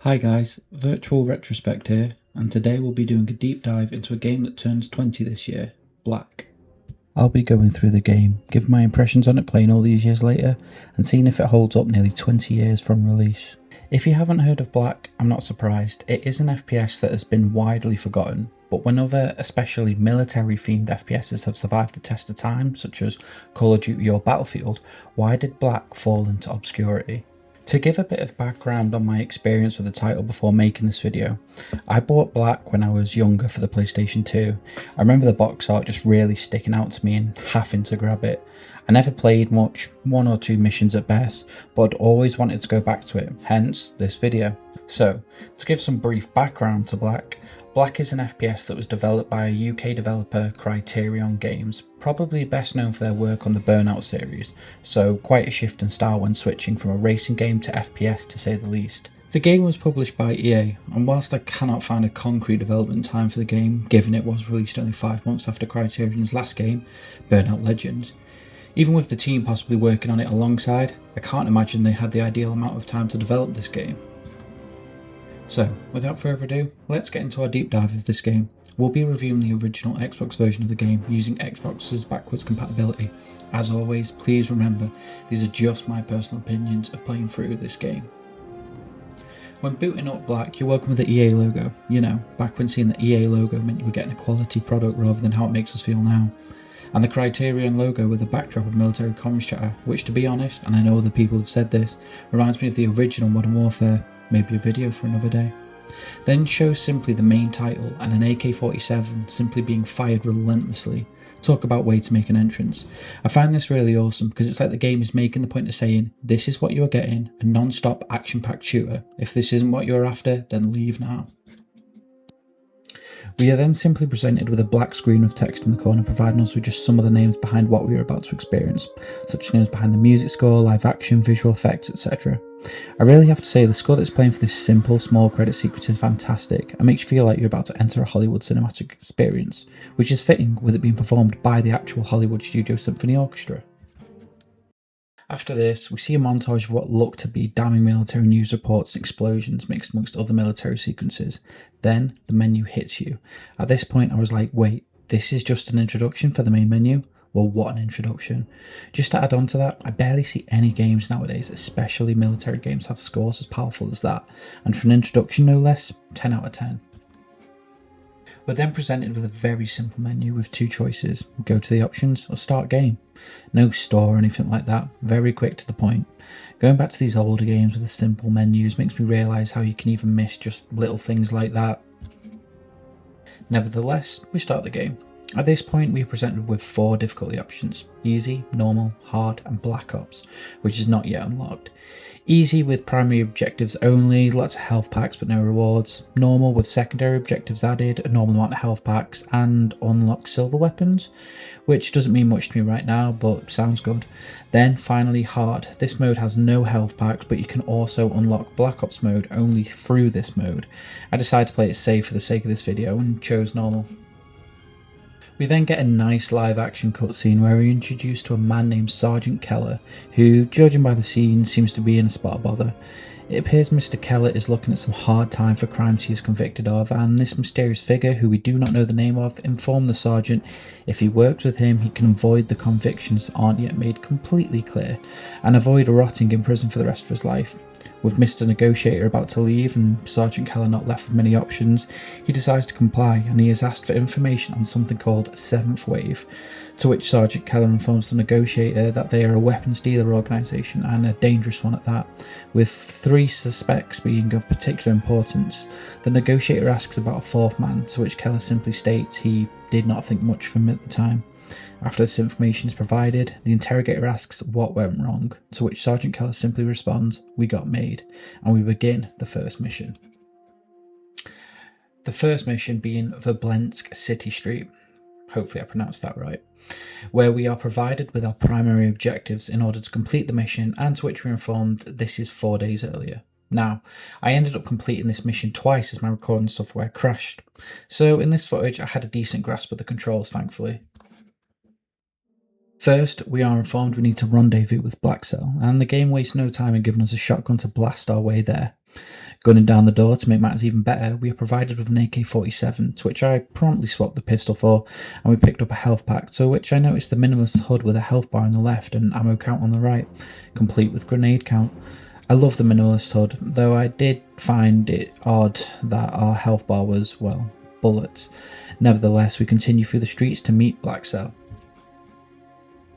Hi guys, VirtualRetrospect here, and today we'll be doing a deep dive into a game that turns 20 this year, Black. I'll be going through the game, giving my impressions on it playing all these years later, and seeing if it holds up nearly 20 years from release. If you haven't heard of Black, I'm not surprised. It is an FPS that has been widely forgotten, but when other, especially military themed FPSs have survived the test of time, such as Call of Duty or Battlefield, why did Black fall into obscurity? To give a bit of background on my experience with the title before making this video, I bought Black when I was younger for the PlayStation 2. I remember the box art just really sticking out to me and having to grab it. I never played much, one or two missions at best, but always wanted to go back to it, hence this video. So, to give some brief background to Black, Black is an FPS that was developed by a UK developer, Criterion Games, probably best known for their work on the Burnout series, so quite a shift in style when switching from a racing game to FPS to say the least. The game was published by EA, and whilst I cannot find a concrete development time for the game, given it was released only 5 months after Criterion's last game, Burnout Legends, even with the team possibly working on it alongside, I can't imagine they had the ideal amount of time to develop this game. So, without further ado, let's get into our deep dive of this game. We'll be reviewing the original Xbox version of the game using Xbox's backwards compatibility. As always, please remember, these are just my personal opinions of playing through this game. When booting up Black, you're welcome with the EA logo. You know, back when seeing the EA logo meant you were getting a quality product rather than how it makes us feel now. And the Criterion logo with a backdrop of military comms chatter, which to be honest, and I know other people have said this, reminds me of the original Modern Warfare. Maybe a video for another day. Then shows simply the main title and an AK-47 simply being fired relentlessly. Talk about way to make an entrance. I find this really awesome because it's like the game is making the point of saying, this is what you are getting, a non-stop action-packed shooter. If this isn't what you're after, then leave now. We are then simply presented with a black screen of text in the corner, providing us with just some of the names behind what we are about to experience, such as names behind the music score, live action, visual effects, etc. I really have to say the score that's playing for this simple, small credit sequence is fantastic and makes you feel like you're about to enter a Hollywood cinematic experience, which is fitting with it being performed by the actual Hollywood Studio Symphony Orchestra. After this, we see a montage of what look to be damning military news reports and explosions mixed amongst other military sequences. Then, the menu hits you. At this point, I was like, wait, this is just an introduction for the main menu? Well, what an introduction. Just to add on to that, I barely see any games nowadays, especially military games, have scores as powerful as that. And for an introduction no less, 10 out of 10. We're then presented with a very simple menu with two choices, go to the options or start game. No store or anything like that, very quick to the point. Going back to these older games with the simple menus makes me realise how you can even miss just little things like that. Nevertheless, we start the game. At this point we are presented with 4 difficulty options, easy, normal, hard and black ops, which is not yet unlocked. Easy with primary objectives only, lots of health packs but no rewards. Normal with secondary objectives added, a normal amount of health packs and unlocked silver weapons, which doesn't mean much to me right now but sounds good. Then finally hard. This mode has no health packs but you can also unlock black ops mode only through this mode. I decided to play it safe for the sake of this video and chose normal. We then get a nice live action cutscene where we're introduced to a man named Sergeant Keller, who, judging by the scene, seems to be in a spot of bother. It appears Mr. Keller is looking at some hard time for crimes he is convicted of, and this mysterious figure, who we do not know the name of, informed the sergeant if he works with him he can avoid the convictions that aren't yet made completely clear, and avoid rotting in prison for the rest of his life. With Mr. Negotiator about to leave and Sergeant Keller not left with many options, he decides to comply and he is asked for information on something called 7th Wave, to which Sergeant Keller informs the Negotiator that they are a weapons dealer organisation and a dangerous one at that, with 3 suspects being of particular importance. The Negotiator asks about a 4th man, to which Keller simply states he did not think much of him at the time. After this information is provided, the interrogator asks what went wrong, to which Sergeant Keller simply responds, "We got made," and we begin the first mission. The first mission being Verblensk City Street, hopefully I pronounced that right, where we are provided with our primary objectives in order to complete the mission, and to which we are informed this is 4 days earlier. Now, I ended up completing this mission twice as my recording software crashed, so in this footage I had a decent grasp of the controls thankfully. First, we are informed we need to rendezvous with Black Cell, and the game wastes no time in giving us a shotgun to blast our way there. Gunning down the door to make matters even better, we are provided with an AK-47, to which I promptly swapped the pistol for, and we picked up a health pack, to which I noticed the minimalist HUD with a health bar on the left and ammo count on the right, complete with grenade count. I love the minimalist HUD, though I did find it odd that our health bar was, well, bullets. Nevertheless, we continue through the streets to meet Black Cell.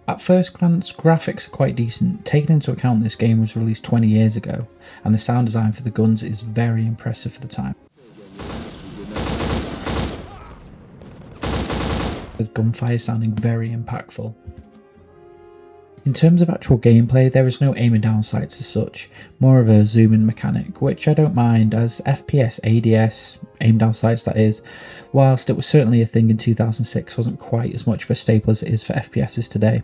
At first glance, graphics are quite decent, taking into account this game was released 20 years ago, and the sound design for the guns is very impressive for the time, with gunfire sounding very impactful. In terms of actual gameplay, there is no aiming down sights as such, more of a zoom in mechanic, which I don't mind, as FPS ADS, aim down sights that is, whilst it was certainly a thing in 2006, wasn't quite as much of a staple as it is for FPSs today.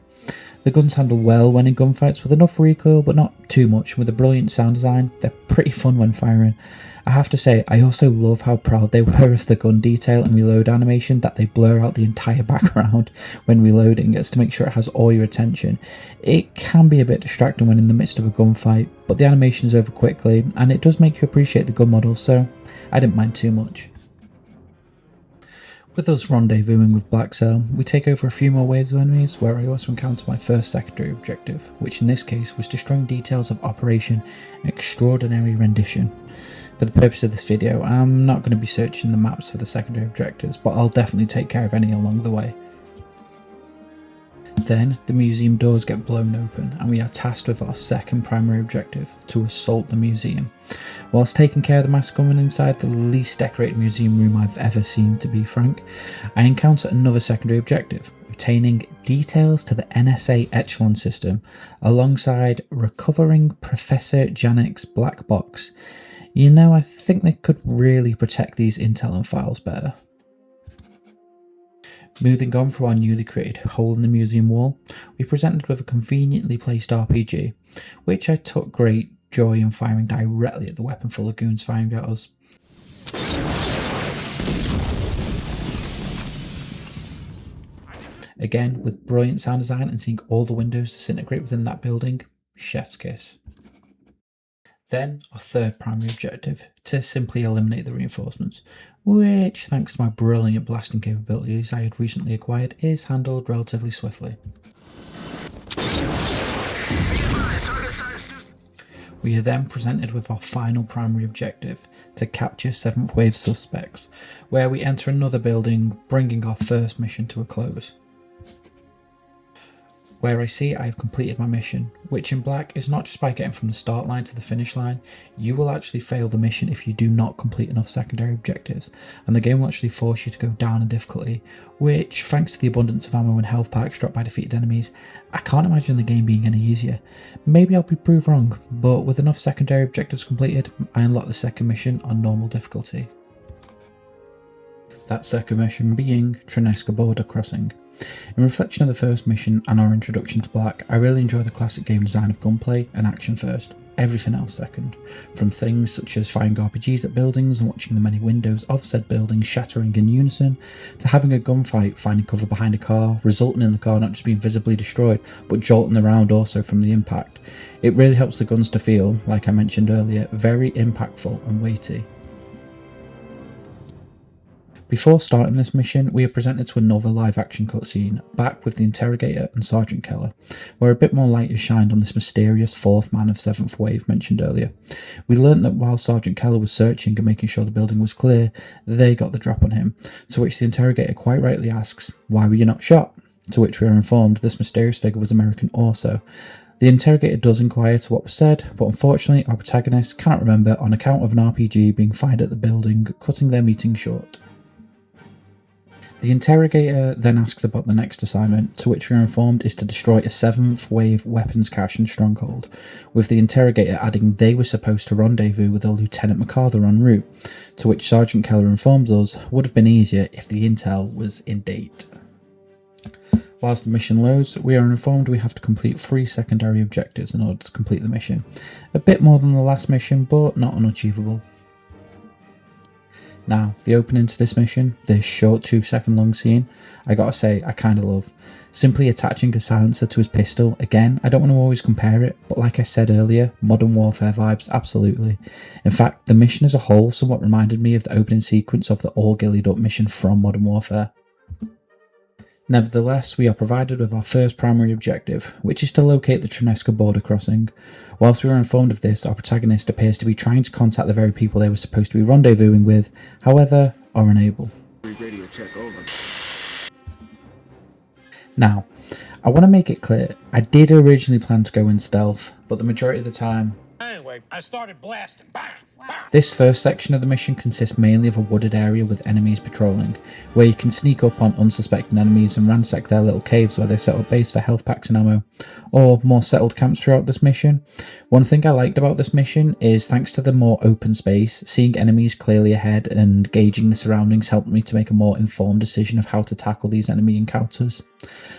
The guns handle well when in gunfights with enough recoil but not too much, and with a brilliant sound design, they're pretty fun when firing. I have to say, I also love how proud they were of the gun detail and reload animation, that they blur out the entire background when reloading, as to make sure it has all your attention. It can be a bit distracting when in the midst of a gunfight, but the animation is over quickly, and it does make you appreciate the gun models, so I didn't mind too much. With us rendezvousing with Black Cell, we take over a few more waves of enemies, where I also encounter my first secondary objective, which in this case was destroying details of Operation Extraordinary Rendition. For the purpose of this video, I'm not going to be searching the maps for the secondary objectives, but I'll definitely take care of any along the way. Then, the museum doors get blown open, and we are tasked with our second primary objective, to assault the museum. Whilst taking care of the masked gunman inside the least decorated museum room I've ever seen, to be frank, I encounter another secondary objective, obtaining details to the NSA Echelon system, alongside recovering Professor Janek's black box. You know, I think they could really protect these intel and files better. Moving on through our newly created hole in the museum wall, we presented with a conveniently placed RPG, which I took great joy in firing directly at the weapon full of goons firing at us. Again, with brilliant sound design and seeing all the windows disintegrate within that building, chef's kiss. Then, our third primary objective, to simply eliminate the reinforcements, which, thanks to my brilliant blasting capabilities I had recently acquired, is handled relatively swiftly. We are then presented with our final primary objective, to capture 7th wave suspects, where we enter another building, bringing our first mission to a close. Where I see I have completed my mission, which in Black is not just by getting from the start line to the finish line. You will actually fail the mission if you do not complete enough secondary objectives, and the game will actually force you to go down in difficulty, which, thanks to the abundance of ammo and health packs dropped by defeated enemies, I can't imagine the game being any easier. Maybe I'll be proved wrong, but with enough secondary objectives completed, I unlock the second mission on normal difficulty. That second mission being Treneska Border Crossing. In reflection of the first mission and our introduction to Black, I really enjoy the classic game design of gunplay and action first, everything else second. From things such as firing RPGs at buildings and watching the many windows of said buildings shattering in unison, to having a gunfight, finding cover behind a car, resulting in the car not just being visibly destroyed, but jolting around also from the impact. It really helps the guns to feel, like I mentioned earlier, very impactful and weighty. Before starting this mission, we are presented to another live action cutscene, back with the Interrogator and Sergeant Keller, where a bit more light is shined on this mysterious fourth man of 7th wave mentioned earlier. We learnt that while Sergeant Keller was searching and making sure the building was clear, they got the drop on him, to which the Interrogator quite rightly asks, "Why were you not shot?" To which we are informed this mysterious figure was American also. The Interrogator does inquire to what was said, but unfortunately our protagonist cannot remember on account of an RPG being fired at the building, cutting their meeting short. The Interrogator then asks about the next assignment, to which we are informed is to destroy a 7th wave weapons cache and stronghold, with the Interrogator adding they were supposed to rendezvous with a Lieutenant MacArthur en route, to which Sergeant Keller informs us would have been easier if the intel was in date. Whilst the mission loads, we are informed we have to complete 3 secondary objectives in order to complete the mission. A bit more than the last mission, but not unachievable. Now, the opening to this mission, this short 2-second long scene, I gotta say, I kinda love. Simply attaching a silencer to his pistol, again, I don't want to always compare it, but like I said earlier, Modern Warfare vibes, absolutely. In fact, the mission as a whole somewhat reminded me of the opening sequence of the all gillied up mission from Modern Warfare. Nevertheless, we are provided with our first primary objective, which is to locate the Trinesca border crossing. Whilst we are informed of this, our protagonist appears to be trying to contact the very people they were supposed to be rendezvousing with, however, are unable. Radio check over. Now, I want to make it clear, I did originally plan to go in stealth, but the majority of the time... Anyway, I started blasting. Bang! This first section of the mission consists mainly of a wooded area with enemies patrolling, where you can sneak up on unsuspecting enemies and ransack their little caves where they set up base for health packs and ammo, or more settled camps throughout this mission. One thing I liked about this mission is, thanks to the more open space, seeing enemies clearly ahead and gauging the surroundings helped me to make a more informed decision of how to tackle these enemy encounters.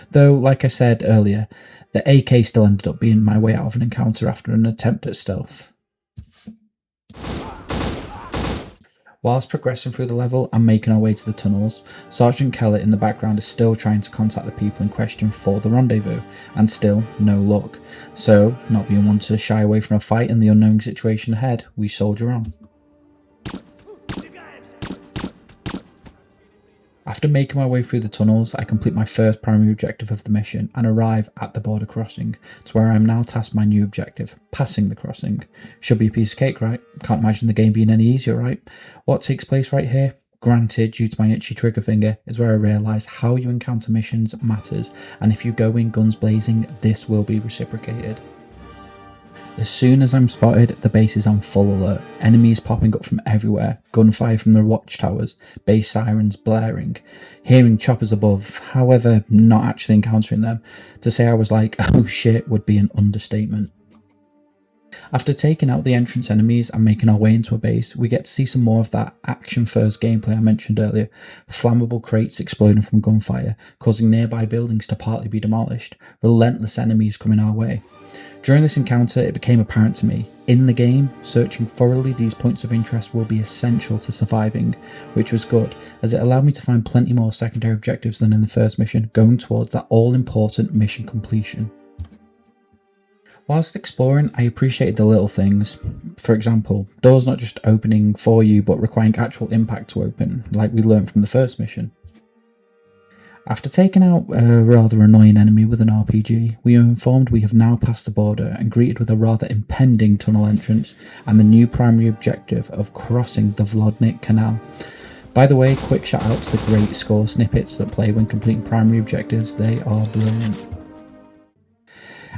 Though, like I said earlier, the AK still ended up being my way out of an encounter after an attempt at stealth. Whilst progressing through the level and making our way to the tunnels, Sergeant Keller in the background is still trying to contact the people in question for the rendezvous, and still no luck. So, not being one to shy away from a fight in the unknown situation ahead, we soldier on. After making my way through the tunnels, I complete my first primary objective of the mission and arrive at the border crossing, to where I am now tasked my new objective, passing the crossing. Should be a piece of cake, right? Can't imagine the game being any easier, right? What takes place right here? Granted, due to my itchy trigger finger, is where I realise how you encounter missions matters, and if you go in guns blazing, this will be reciprocated. As soon as I'm spotted, the base is on full alert, enemies popping up from everywhere, gunfire from the watchtowers, base sirens blaring, hearing choppers above, however not actually encountering them. To say I was like, oh shit, would be an understatement. After taking out the entrance enemies and making our way into a base, we get to see some more of that action-first gameplay I mentioned earlier, flammable crates exploding from gunfire, causing nearby buildings to partly be demolished, relentless enemies coming our way. During this encounter, it became apparent to me, in the game, searching thoroughly these points of interest will be essential to surviving, which was good, as it allowed me to find plenty more secondary objectives than in the first mission, going towards that all-important mission completion. Whilst exploring, I appreciated the little things. For example, doors not just opening for you, but requiring actual impact to open, like we learned from the first mission. After taking out a rather annoying enemy with an RPG, we are informed we have now passed the border and greeted with a rather impending tunnel entrance and the new primary objective of crossing the Vlodnik Canal. By the way, quick shout out to the great score snippets that play when completing primary objectives, they are brilliant.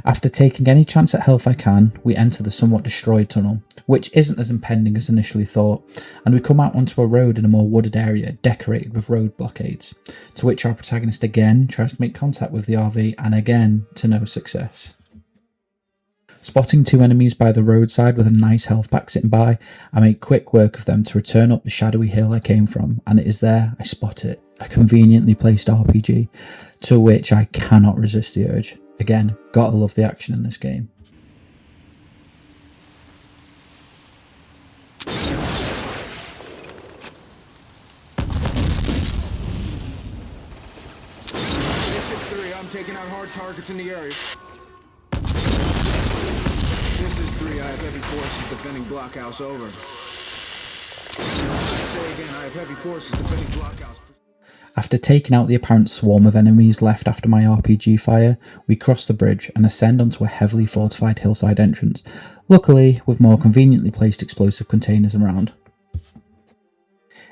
After taking any chance at health I can, we enter the somewhat destroyed tunnel, which isn't as impending as initially thought, and we come out onto a road in a more wooded area decorated with road blockades, to which our protagonist again tries to make contact with the RV and again to no success. Spotting two enemies by the roadside with a nice health pack sitting by, I make quick work of them to return up the shadowy hill I came from, and it is there I spot it, a conveniently placed RPG, to which I cannot resist the urge. Again, gotta love the action in this game. This is 3, I'm taking out hard targets in the area. This is 3, I have heavy forces defending blockhouse, over. I say again, I have heavy forces defending blockhouse. After taking out the apparent swarm of enemies left after my RPG fire, we cross the bridge and ascend onto a heavily fortified hillside entrance, luckily with more conveniently placed explosive containers around.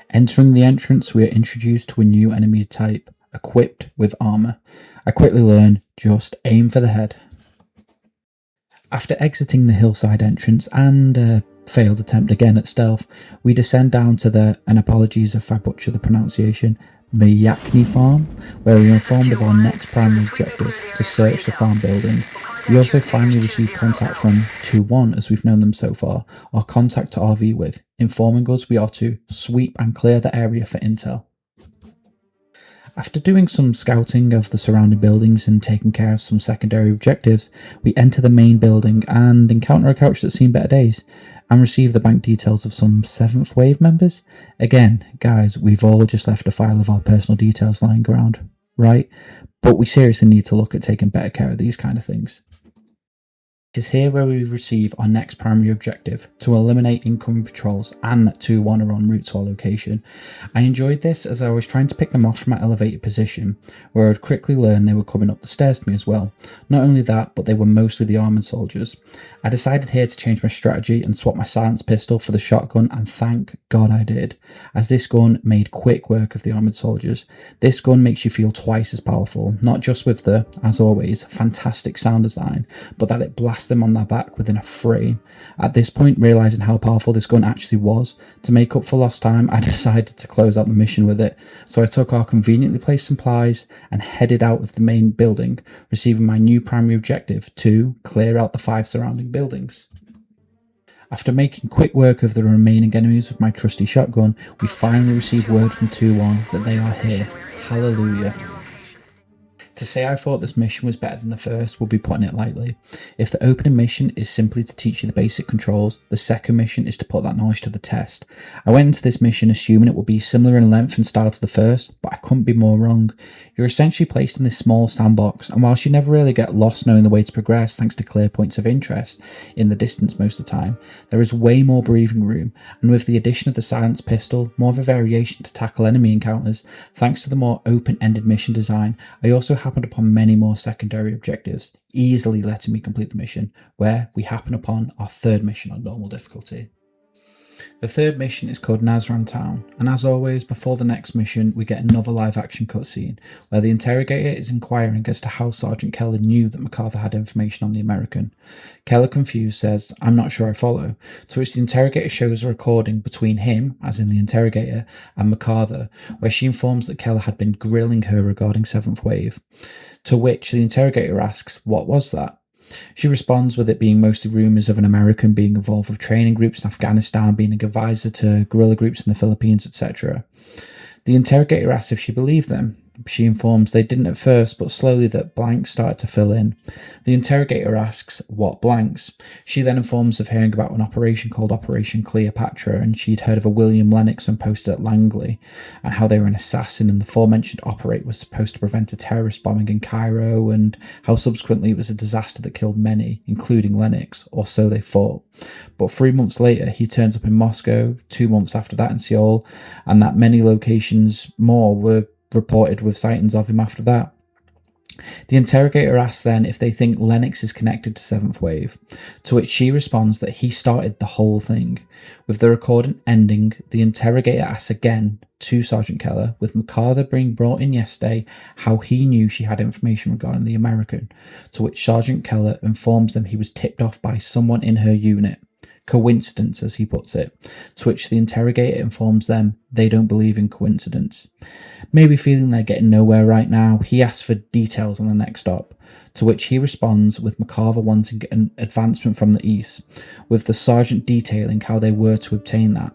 Entering the entrance, we are introduced to a new enemy type, equipped with armour. I quickly learn, just aim for the head. After exiting the hillside entrance and a failed attempt again at stealth, we descend down to the, and apologies if I butcher the pronunciation, Myakni farm, where we are informed of our next primary objective, to search the farm building. We also finally receive contact from 2-1, as we've known them so far, our contact to RV with, informing us we are to sweep and clear the area for intel. After doing some scouting of the surrounding buildings and taking care of some secondary objectives, we enter the main building and encounter a couch that's seen better days, and receive the bank details of some 7th Wave members. Again, guys, we've all just left a file of our personal details lying around, right? But we seriously need to look at taking better care of these kind of things. It is here where we receive our next primary objective, to eliminate incoming patrols and that 2-1 are en route to our location. I enjoyed this as I was trying to pick them off from my elevated position, where I would quickly learn they were coming up the stairs to me as well. Not only that, but they were mostly the armoured soldiers. I decided here to change my strategy and swap my silenced pistol for the shotgun, and thank God I did, as this gun made quick work of the armoured soldiers. This gun makes you feel twice as powerful, not just with the, as always, fantastic sound design, but that it blasts them on their back within a frame. At this point, realising how powerful this gun actually was, to make up for lost time, I decided to close out the mission with it. So I took our conveniently placed supplies and headed out of the main building, receiving my new primary objective to clear out the 5 surrounding buildings. After making quick work of the remaining enemies with my trusty shotgun, we finally received word from 2-1 that they are here. Hallelujah. To say I thought this mission was better than the first would be putting it lightly. If the opening mission is simply to teach you the basic controls, the second mission is to put that knowledge to the test. I went into this mission assuming it would be similar in length and style to the first, but I couldn't be more wrong. You're essentially placed in this small sandbox, and whilst you never really get lost knowing the way to progress thanks to clear points of interest in the distance most of the time, there is way more breathing room, and with the addition of the silenced pistol, more of a variation to tackle enemy encounters. Thanks to the more open-ended mission design, I also happened upon many more secondary objectives, easily letting me complete the mission, where we happen upon our 3rd mission on normal difficulty. The 3rd mission is called Nazran Town, and as always, before the next mission, we get another live action cutscene, where the interrogator is inquiring as to how Sergeant Keller knew that MacArthur had information on the American. Keller, confused, says, "I'm not sure I follow," to which the interrogator shows a recording between him, as in the interrogator, and MacArthur, where she informs that Keller had been grilling her regarding 7th Wave, to which the interrogator asks, "What was that?" She responds with it being mostly rumours of an American being involved with training groups in Afghanistan, being an advisor to guerrilla groups in the Philippines, etc. The interrogator asks if she believed them. She informs they didn't at first, but slowly that blanks started to fill in. The interrogator asks, "What blanks?" She then informs of hearing about an operation called Operation Cleopatra, and she'd heard of a William Lennox when posted at Langley, and how they were an assassin, and the aforementioned operate was supposed to prevent a terrorist bombing in Cairo, and how subsequently it was a disaster that killed many, including Lennox, or so they thought. But 3 months later, he turns up in Moscow, 2 months after that in Seoul, and that many locations more were reported with sightings of him after that. The interrogator asks then if they think Lennox is connected to 7th Wave, to which she responds that he started the whole thing. With the recording ending, the interrogator asks again to Sergeant Keller, with MacArthur being brought in yesterday, how he knew she had information regarding the American, to which Sergeant Keller informs them he was tipped off by someone in her unit. Coincidence, as he puts it, to which the interrogator informs them they don't believe in coincidence. Maybe feeling they're getting nowhere right now, he asks for details on the next stop, to which he responds with MacArthur wanting an advancement from the east, with the sergeant detailing how they were to obtain that,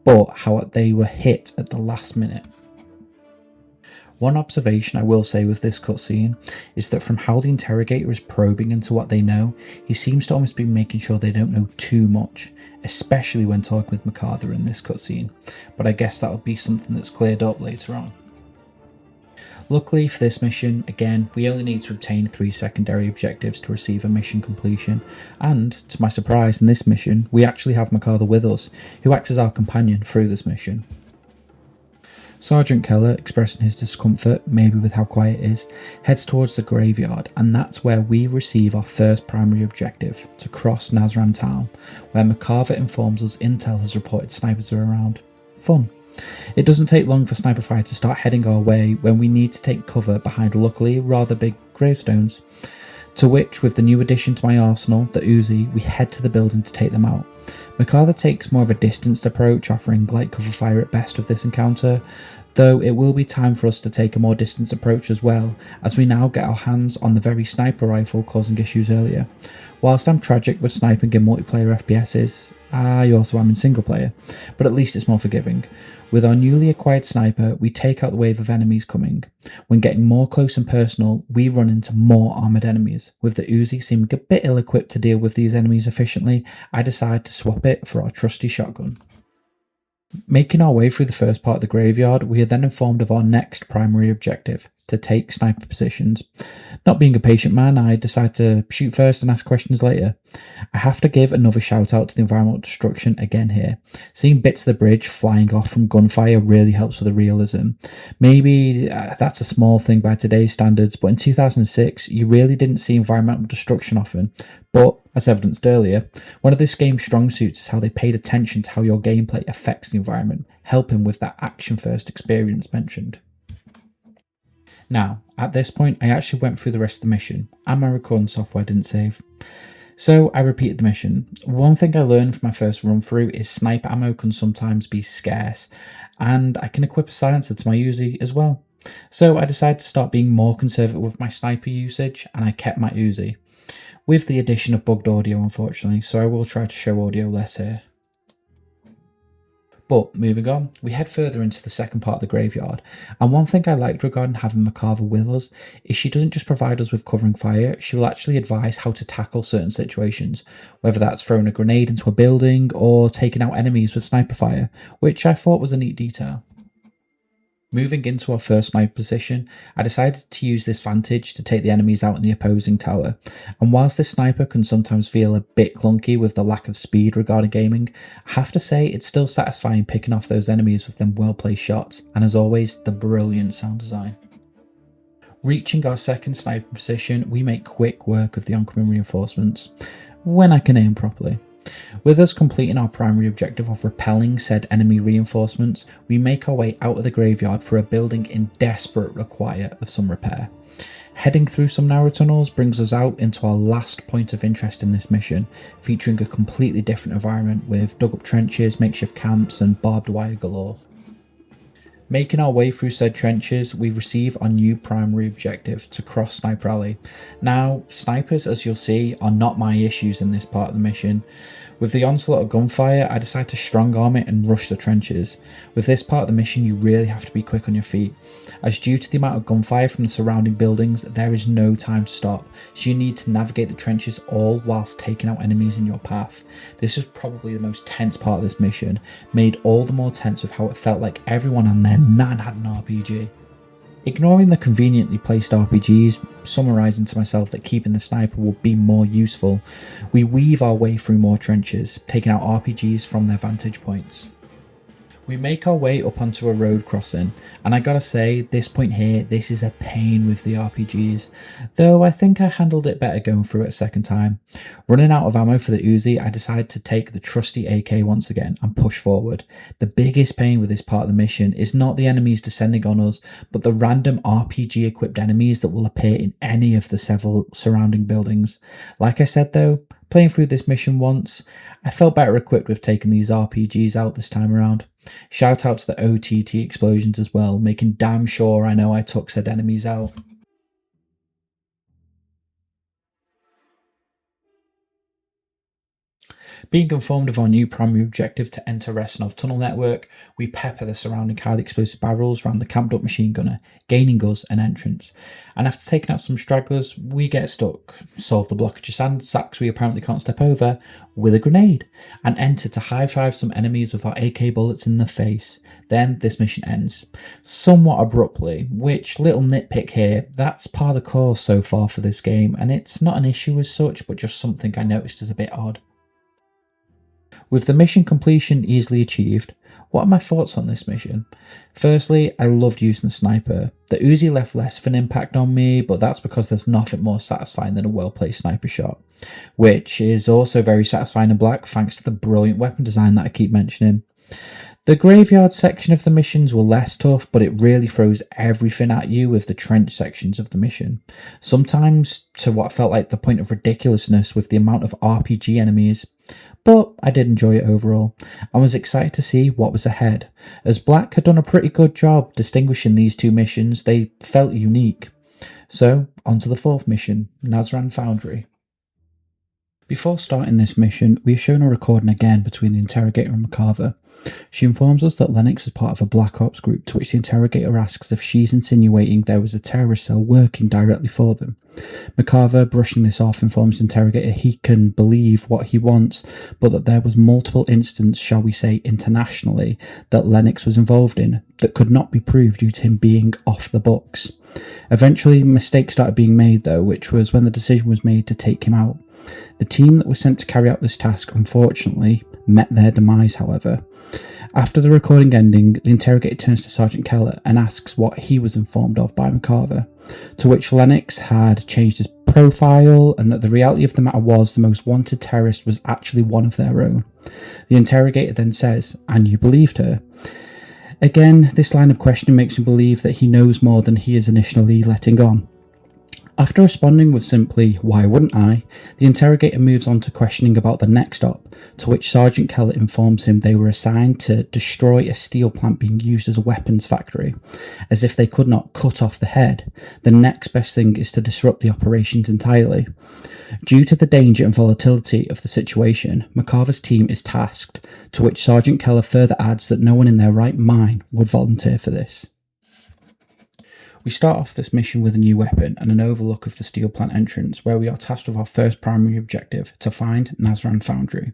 but how they were hit at the last minute. One observation I will say with this cutscene is that from how the interrogator is probing into what they know, he seems to almost be making sure they don't know too much, especially when talking with MacArthur in this cutscene, but I guess that'll be something that's cleared up later on. Luckily for this mission, again, we only need to obtain 3 secondary objectives to receive a mission completion, and, to my surprise in this mission, we actually have MacArthur with us, who acts as our companion through this mission. Sergeant Keller, expressing his discomfort, maybe with how quiet it is, heads towards the graveyard, and that's where we receive our first primary objective, to cross Nazran Town, where MacArthur informs us intel has reported snipers are around. Fun. It doesn't take long for sniper fire to start heading our way when we need to take cover behind luckily rather big gravestones. To which, with the new addition to my arsenal, the Uzi, we head to the building to take them out. MacArthur takes more of a distanced approach, offering light cover fire at best with this encounter, though it will be time for us to take a more distance approach as well, as we now get our hands on the very sniper rifle causing issues earlier. Whilst I'm tragic with sniping in multiplayer FPSs, I also am in single player, but at least it's more forgiving. With our newly acquired sniper, we take out the wave of enemies coming. When getting more close and personal, we run into more armoured enemies. With the Uzi seeming a bit ill-equipped to deal with these enemies efficiently, I decide to swap it for our trusty shotgun. Making our way through the first part of the graveyard, we are then informed of our next primary objective, to take sniper positions. Not being a patient man, I decide to shoot first and ask questions later. I have to give another shout out to the environmental destruction again here. Seeing bits of the bridge flying off from gunfire really helps with the realism. Maybe that's a small thing by today's standards, but in 2006 you really didn't see environmental destruction often. But, as evidenced earlier, one of this game's strong suits is how they paid attention to how your gameplay affects the environment, helping with that action-first experience mentioned. Now, at this point, I actually went through the rest of the mission, and my recording software didn't save. So I repeated the mission. One thing I learned from my first run through is sniper ammo can sometimes be scarce, and I can equip a silencer to my Uzi as well. So I decided to start being more conservative with my sniper usage, and I kept my Uzi. With the addition of bugged audio, unfortunately, so I will try to show audio less here. But moving on, we head further into the second part of the graveyard, and one thing I liked regarding having Macarva with us is she doesn't just provide us with covering fire, she will actually advise how to tackle certain situations, whether that's throwing a grenade into a building or taking out enemies with sniper fire, which I thought was a neat detail. Moving into our first sniper position, I decided to use this vantage to take the enemies out in the opposing tower, and whilst this sniper can sometimes feel a bit clunky with the lack of speed regarding gaming, I have to say it's still satisfying picking off those enemies with them well placed shots, and as always, the brilliant sound design. Reaching our second sniper position, we make quick work of the oncoming reinforcements, when I can aim properly. With us completing our primary objective of repelling said enemy reinforcements, we make our way out of the graveyard for a building in desperate require of some repair. Heading through some narrow tunnels brings us out into our last point of interest in this mission, featuring a completely different environment with dug up trenches, makeshift camps and barbed wire galore. Making our way through said trenches, we receive our new primary objective to cross Sniper Alley. Now, snipers, as you'll see, are not my issues in this part of the mission. With the onslaught of gunfire, I decide to strong arm it and rush the trenches. With this part of the mission, you really have to be quick on your feet, as due to the amount of gunfire from the surrounding buildings, there is no time to stop, so you need to navigate the trenches all whilst taking out enemies in your path. This is probably the most tense part of this mission, made all the more tense with how it felt like everyone and their nan had an RPG. Ignoring the conveniently placed RPGs, summarising to myself that keeping the sniper would be more useful, we weave our way through more trenches, taking out RPGs from their vantage points. We make our way up onto a road crossing, and I gotta say, this point here, this is a pain with the RPGs, though I think I handled it better going through it a second time. Running out of ammo for the Uzi, I decided to take the trusty AK once again and push forward. The biggest pain with this part of the mission is not the enemies descending on us, but the random RPG equipped enemies that will appear in any of the several surrounding buildings. Like I said though, playing through this mission once, I felt better equipped with taking these RPGs out this time around. Shout out to the OTT explosions as well, making damn sure I know I took said enemies out. Being informed of our new primary objective to enter Resinov tunnel network, we pepper the surrounding highly explosive barrels around the camped up machine gunner, gaining us an entrance. And after taking out some stragglers, we get stuck, solve the blockage of sand sacks we apparently can't step over, with a grenade, and enter to high-five some enemies with our AK bullets in the face. Then this mission ends, somewhat abruptly, which, little nitpick here, that's par the course so far for this game, and it's not an issue as such, but just something I noticed as a bit odd. With the mission completion easily achieved, what are my thoughts on this mission? Firstly, I loved using the sniper. The Uzi left less of an impact on me, but that's because there's nothing more satisfying than a well-placed sniper shot, which is also very satisfying in Black thanks to the brilliant weapon design that I keep mentioning. The graveyard section of the missions were less tough, but it really throws everything at you with the trench sections of the mission. Sometimes to what felt like the point of ridiculousness with the amount of RPG enemies. But I did enjoy it overall. I was excited to see what was ahead. As Black had done a pretty good job distinguishing these two missions, they felt unique. So, on to the fourth mission, Nazran Foundry. Before starting this mission, we are shown a recording again between the interrogator and McCarver. She informs us that Lennox was part of a Black Ops group, to which the interrogator asks if she's insinuating there was a terrorist cell working directly for them. McCarver, brushing this off, informs the interrogator he can believe what he wants, but that there was multiple incidents, shall we say internationally, that Lennox was involved in that could not be proved due to him being off the books. Eventually, mistakes started being made though, which was when the decision was made to take him out. The team that was sent to carry out this task, unfortunately, met their demise, however. After the recording ending, the interrogator turns to Sergeant Keller and asks what he was informed of by McCarver, to which Lennox had changed his profile and that the reality of the matter was the most wanted terrorist was actually one of their own. The interrogator then says, "And you believed her?" Again, this line of questioning makes me believe that he knows more than he is initially letting on. After responding with simply, "Why wouldn't I?" the interrogator moves on to questioning about the next stop, to which Sergeant Keller informs him they were assigned to destroy a steel plant being used as a weapons factory. As if they could not cut off the head, the next best thing is to disrupt the operations entirely. Due to the danger and volatility of the situation, McCarver's team is tasked, to which Sergeant Keller further adds that no one in their right mind would volunteer for this. We start off this mission with a new weapon and an overlook of the steel plant entrance, where we are tasked with our first primary objective, to find Nazran Foundry.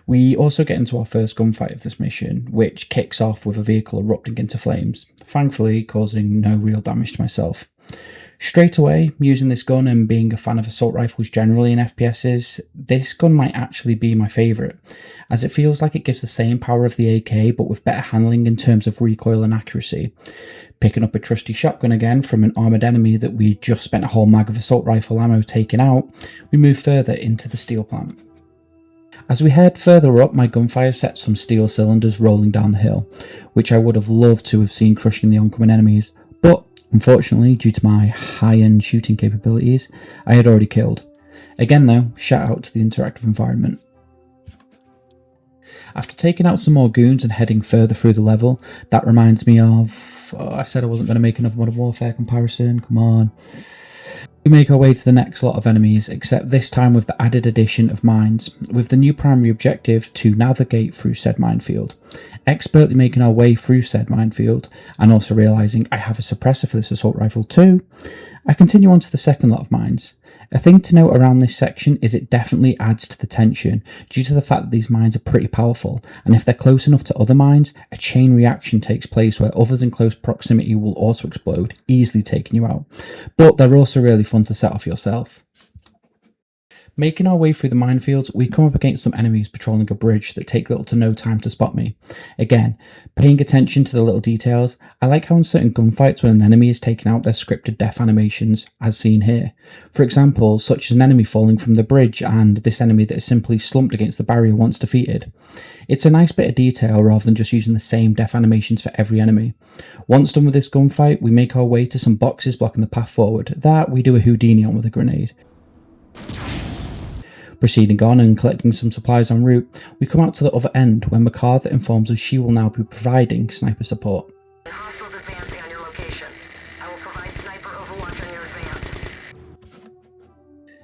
We also get into our first gunfight of this mission, which kicks off with a vehicle erupting into flames, thankfully causing no real damage to myself. Straight away, using this gun and being a fan of assault rifles generally in FPSs, this gun might actually be my favourite, as it feels like it gives the same power of the AK but with better handling in terms of recoil and accuracy. Picking up a trusty shotgun again from an armoured enemy that we just spent a whole mag of assault rifle ammo taking out, we move further into the steel plant. As we head further up, my gunfire sets some steel cylinders rolling down the hill, which I would have loved to have seen crushing the oncoming enemies, but unfortunately, due to my high-end shooting capabilities, I had already killed. Again though, shout out to the interactive environment. After taking out some more goons and heading further through the level, that reminds me of... I said I wasn't going to make another Modern Warfare comparison, come on. We make our way to the next lot of enemies, except this time with the added addition of mines, with the new primary objective to navigate through said minefield. Expertly making our way through said minefield, and also realising I have a suppressor for this assault rifle too, I continue on to the second lot of mines. A thing to note around this section is it definitely adds to the tension due to the fact that these mines are pretty powerful, and if they're close enough to other mines, a chain reaction takes place where others in close proximity will also explode, easily taking you out. But they're also really fun to set off yourself. Making our way through the minefields, we come up against some enemies patrolling a bridge that take little to no time to spot me. Again, paying attention to the little details, I like how in certain gunfights when an enemy is taken out, there's scripted death animations, as seen here. For example, such as an enemy falling from the bridge and this enemy that is simply slumped against the barrier once defeated. It's a nice bit of detail rather than just using the same death animations for every enemy. Once done with this gunfight, we make our way to some boxes blocking the path forward. That we do a Houdini on with a grenade. Proceeding on and collecting some supplies en route, we come out to the other end where McCarver informs us she will now be providing sniper support. Hostiles advancing on your location. I will provide sniper overwatch on your advance.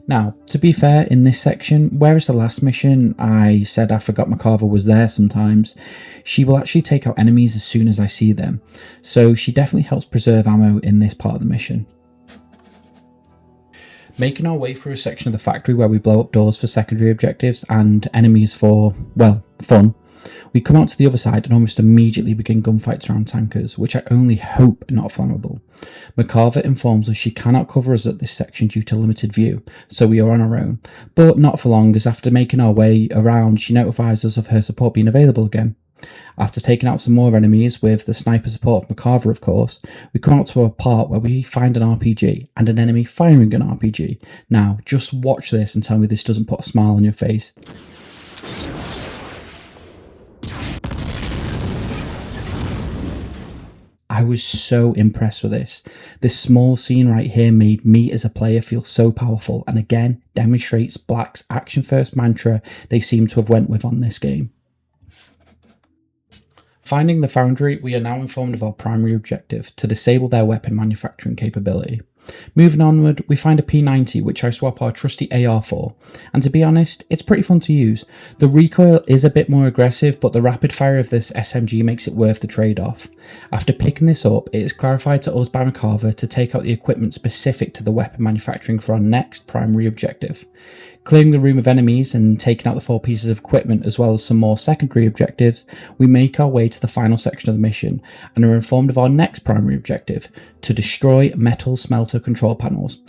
Now, to be fair, in this section, whereas the last mission I said I forgot McCarver was there sometimes, she will actually take out enemies as soon as I see them, so she definitely helps preserve ammo in this part of the mission. Making our way through a section of the factory where we blow up doors for secondary objectives and enemies for, well, fun, we come out to the other side and almost immediately begin gunfights around tankers, which I only hope are not flammable. McCarver informs us she cannot cover us at this section due to limited view, so we are on our own, but not for long, as after making our way around she notifies us of her support being available again. After taking out some more enemies with the sniper support of McCarver of course, we come out to a part where we find an RPG and an enemy firing an RPG. Now just watch this and tell me this doesn't put a smile on your face. I was so impressed with this. This small scene right here made me as a player feel so powerful, and again demonstrates Black's action first mantra they seem to have went with on this game. Finding the foundry, we are now informed of our primary objective, to disable their weapon manufacturing capability. Moving onward, we find a P90 which I swap our trusty AR for, and to be honest, it's pretty fun to use. The recoil is a bit more aggressive, but the rapid fire of this SMG makes it worth the trade-off. After picking this up, it is clarified to us by McCarver to take out the equipment specific to the weapon manufacturing for our next primary objective. Clearing the room of enemies and taking out the 4 pieces of equipment as well as some more secondary objectives, we make our way to the final section of the mission and are informed of our next primary objective, to destroy metal smelter control panels.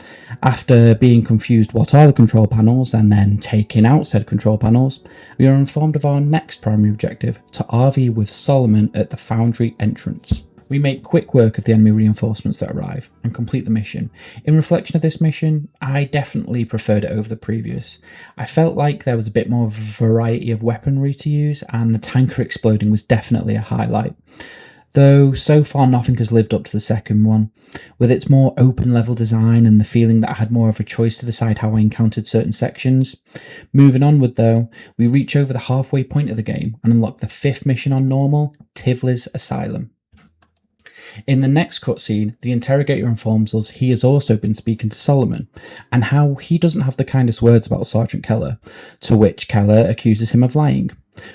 After being confused what are the control panels and then taking out said control panels, we are informed of our next primary objective, to RV with Solomon at the foundry entrance. We make quick work of the enemy reinforcements that arrive and complete the mission. In reflection of this mission, I definitely preferred it over the previous. I felt like there was a bit more of a variety of weaponry to use, and the tanker exploding was definitely a highlight. Though so far nothing has lived up to the second one, with its more open level design and the feeling that I had more of a choice to decide how I encountered certain sections. Moving onward though, we reach over the halfway point of the game and unlock the 5th mission on normal, Tivley's Asylum. In the next cutscene, the interrogator informs us he has also been speaking to Solomon, and how he doesn't have the kindest words about Sergeant Keller, to which Keller accuses him of lying.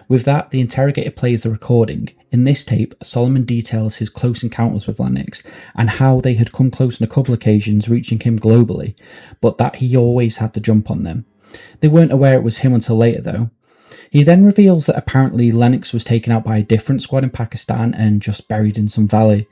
With that, the interrogator plays the recording. In this tape, Solomon details his close encounters with Lennox, and how they had come close on a couple occasions, reaching him globally, but that he always had the jump on them. They weren't aware it was him until later though. He then reveals that apparently Lennox was taken out by a different squad in Pakistan and just buried in some valley.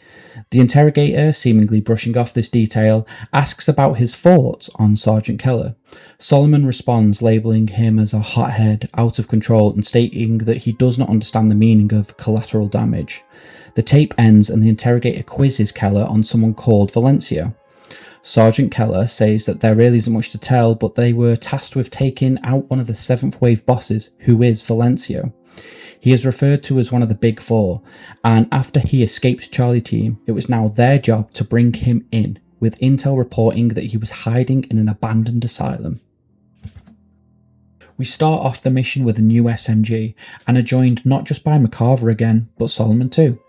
The interrogator, seemingly brushing off this detail, asks about his thoughts on Sergeant Keller. Solomon responds, labelling him as a hothead, out of control, and stating that he does not understand the meaning of collateral damage. The tape ends and the interrogator quizzes Keller on someone called Valencio. Sergeant Keller says that there really isn't much to tell, but they were tasked with taking out one of the 7th wave bosses, who is Valencio. He is referred to as one of the Big Four, and after he escaped Charlie Team, it was now their job to bring him in, with intel reporting that he was hiding in an abandoned asylum. We start off the mission with a new SMG, and are joined not just by McCarver again, but Solomon too.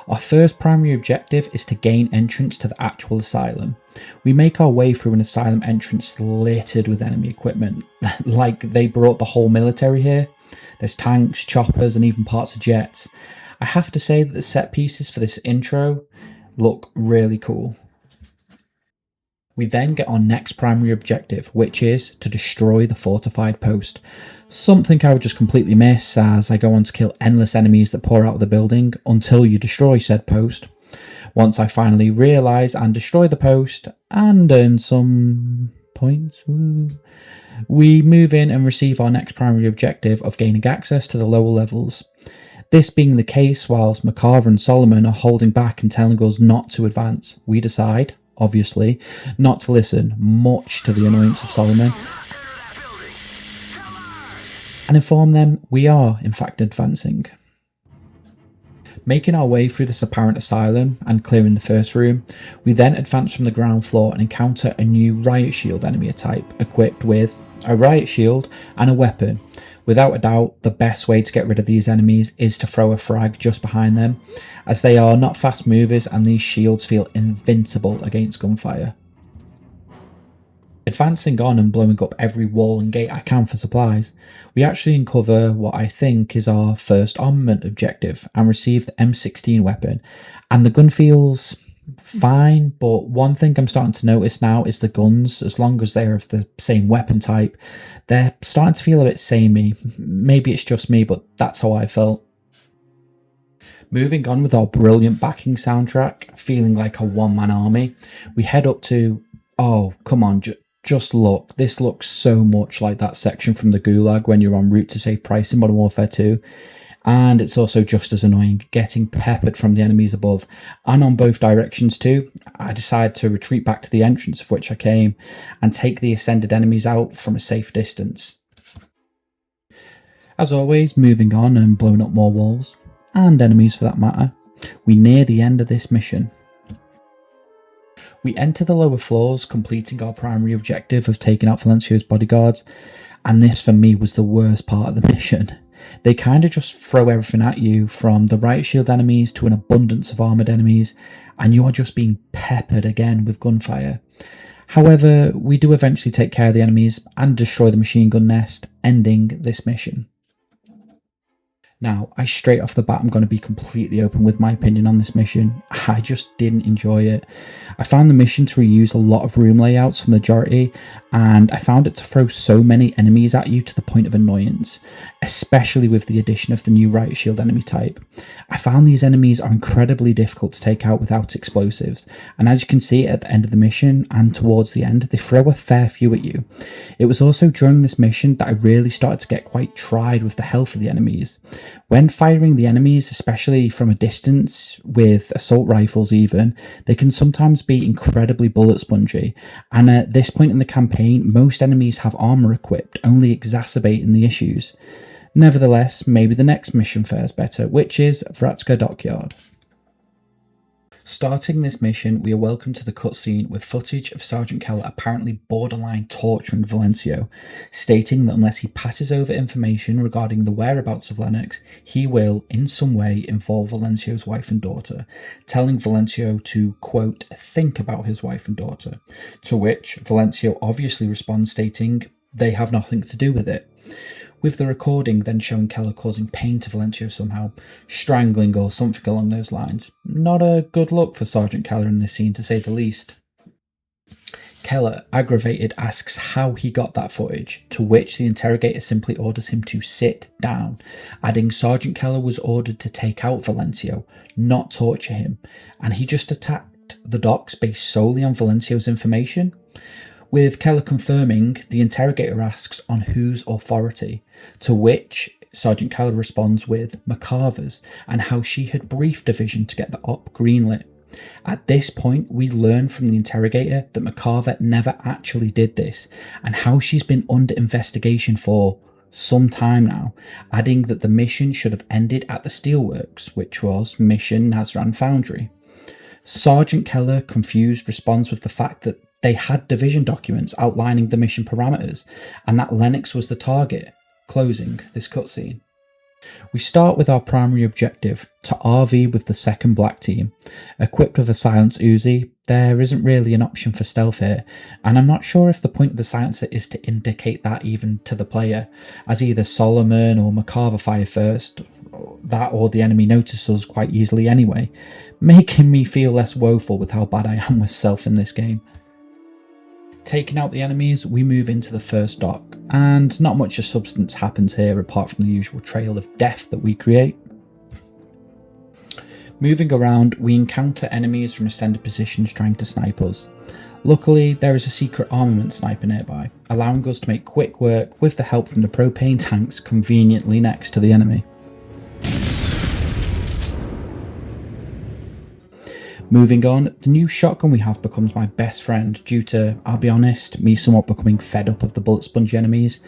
Our first primary objective is to gain entrance to the actual asylum. We make our way through an asylum entrance littered with enemy equipment, like they brought the whole military here. There's tanks, choppers, and even parts of jets. I have to say that the set pieces for this intro look really cool. We then get our next primary objective, which is to destroy the fortified post. Something I would just completely miss, as I go on to kill endless enemies that pour out of the building until you destroy said post. Once I finally realise and destroy the post, and earn some points, we move in and receive our next primary objective of gaining access to the lower levels. This being the case, whilst McCarver and Solomon are holding back and telling us not to advance, we decide, obviously, not to listen, much to the annoyance of Solomon, and inform them we are in fact advancing. Making our way through this apparent asylum and clearing the first room, we then advance from the ground floor and encounter a new riot shield enemy type, equipped with a riot shield and a weapon. Without a doubt, the best way to get rid of these enemies is to throw a frag just behind them, as they are not fast movers and these shields feel invincible against gunfire. Advancing on and blowing up every wall and gate I can for supplies, we actually uncover what I think is our first armament objective and receive the M16 weapon, and the gun feels fine, but one thing I'm starting to notice now is the guns, as long as they're of the same weapon type, they're starting to feel a bit samey. Maybe it's just me, but that's how I felt. Moving on with our brilliant backing soundtrack, feeling like a one-man army, we head up to, oh come on, just look, this looks so much like that section from the Gulag when you're en route to save Price in Modern Warfare 2. And it's also just as annoying, getting peppered from the enemies above, and on both directions too. I decide to retreat back to the entrance of which I came, and take the ascended enemies out from a safe distance. As always, moving on and blowing up more walls, and enemies for that matter. We near the end of this mission. We enter the lower floors, completing our primary objective of taking out Valencio's bodyguards, and this for me was the worst part of the mission. They kind of just throw everything at you, from the riot shield enemies to an abundance of armoured enemies, and you are just being peppered again with gunfire. However, we do eventually take care of the enemies and destroy the machine gun nest, ending this mission. Now, straight off the bat, I'm going to be completely open with my opinion on this mission. I just didn't enjoy it. I found the mission to reuse a lot of room layouts for the majority, and I found it to throw so many enemies at you to the point of annoyance, especially with the addition of the new riot shield enemy type. I found these enemies are incredibly difficult to take out without explosives, and as you can see at the end of the mission and towards the end, they throw a fair few at you. It was also during this mission that I really started to get quite tried with the health of the enemies. When firing the enemies, especially from a distance, with assault rifles even, they can sometimes be incredibly bullet spongy, and at this point in the campaign, most enemies have armour equipped, only exacerbating the issues. Nevertheless, maybe the next mission fares better, which is Vratska Dockyard. Starting this mission, we are welcomed to the cutscene with footage of Sergeant Keller apparently borderline torturing Valencio, stating that unless he passes over information regarding the whereabouts of Lennox, he will, in some way, involve Valencio's wife and daughter, telling Valencio to, quote, think about his wife and daughter, to which Valencio obviously responds stating they have nothing to do with it, with the recording then showing Keller causing pain to Valencio somehow, strangling or something along those lines. Not a good look for Sergeant Keller in this scene, to say the least. Keller, aggravated, asks how he got that footage, to which the interrogator simply orders him to sit down, adding Sergeant Keller was ordered to take out Valencio, not torture him, and he just attacked the docs based solely on Valencio's information. With Keller confirming, the interrogator asks on whose authority, to which Sergeant Keller responds with McCarver's, and how she had briefed Division to get the op greenlit. At this point, we learn from the interrogator that McCarver never actually did this, and how she's been under investigation for some time now, adding that the mission should have ended at the steelworks, which was Mission Nazran Foundry. Sergeant Keller, confused, responds with the fact that they had Division documents outlining the mission parameters, and that Lennox was the target, closing this cutscene. We start with our primary objective, to RV with the 2nd Black Team. Equipped with a silenced Uzi, there isn't really an option for stealth here, and I'm not sure if the point of the silencer is to indicate that even to the player, as either Solomon or McCarver fire first, that or the enemy notices us quite easily anyway, making me feel less woeful with how bad I am with stealth in this game. Taking out the enemies, we move into the first dock, and not much of substance happens here apart from the usual trail of death that we create. Moving around, we encounter enemies from ascended positions trying to snipe us. Luckily, there is a secret armament sniper nearby, allowing us to make quick work with the help from the propane tanks conveniently next to the enemy. Moving on, the new shotgun we have becomes my best friend due to, I'll be honest, me somewhat becoming fed up of the bullet sponge enemies.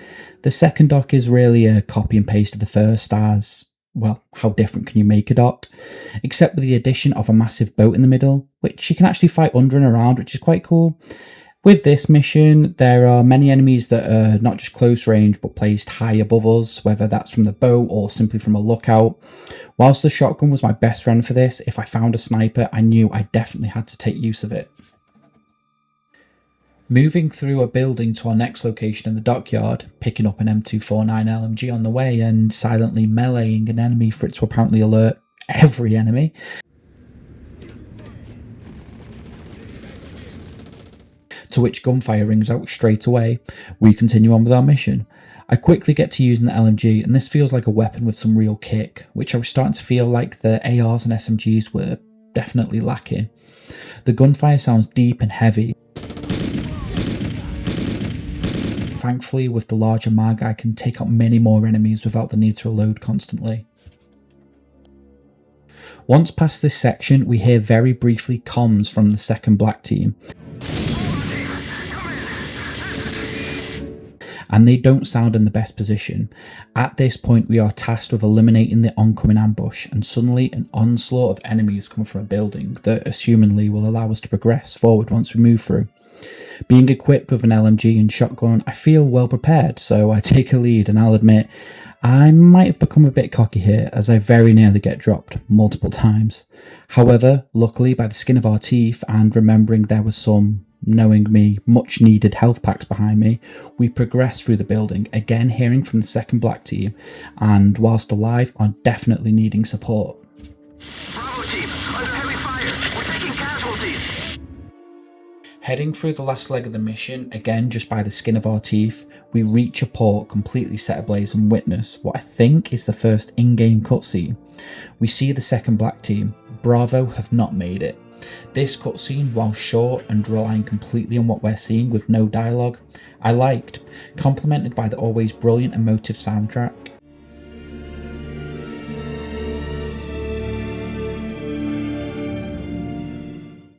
The second dock is really a copy and paste of the first, as, well, how different can you make a dock? Except with the addition of a massive boat in the middle, which you can actually fight under and around, which is quite cool. With this mission, there are many enemies that are not just close range, but placed high above us, whether that's from the boat or simply from a lookout. Whilst the shotgun was my best friend for this, if I found a sniper, I knew I definitely had to take use of it. Moving through a building to our next location in the dockyard, picking up an M249 LMG on the way and silently meleeing an enemy for it to apparently alert every enemy. To which gunfire rings out straight away, we continue on with our mission. I quickly get to using the LMG, and this feels like a weapon with some real kick, which I was starting to feel like the ARs and SMGs were definitely lacking. The gunfire sounds deep and heavy. Thankfully, with the larger mag, I can take out many more enemies without the need to reload constantly. Once past this section, we hear very briefly comms from the 2nd Black Team. and they don't sound in the best position. At this point, we are tasked with eliminating the oncoming ambush, and suddenly an onslaught of enemies come from a building that assumingly will allow us to progress forward once we move through. Being equipped with an LMG and shotgun, I feel well prepared, so I take a lead, and I'll admit, I might have become a bit cocky here as I very nearly get dropped multiple times. However, luckily by the skin of our teeth and remembering there was some, knowing me, much needed health packs behind me, we progress through the building, again hearing from the second black team, and whilst alive are definitely needing support. Bravo team, under heavy fire. We're taking casualties. Heading through the last leg of the mission, again just by the skin of our teeth, we reach a port completely set ablaze and witness what I think is the first in-game cutscene. We see the second black team. Bravo have not made it. This cutscene, while short and relying completely on what we're seeing with no dialogue, I liked, complemented by the always brilliant emotive soundtrack.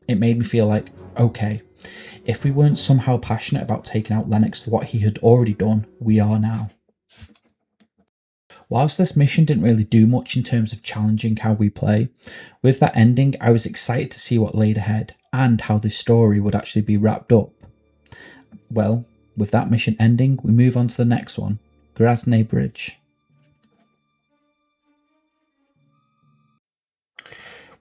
It made me feel like, okay, if we weren't somehow passionate about taking out Lennox for what he had already done, we are now. Whilst this mission didn't really do much in terms of challenging how we play, with that ending I was excited to see what laid ahead and how this story would actually be wrapped up. Well, with that mission ending, we move on to the next one, Grasney Bridge.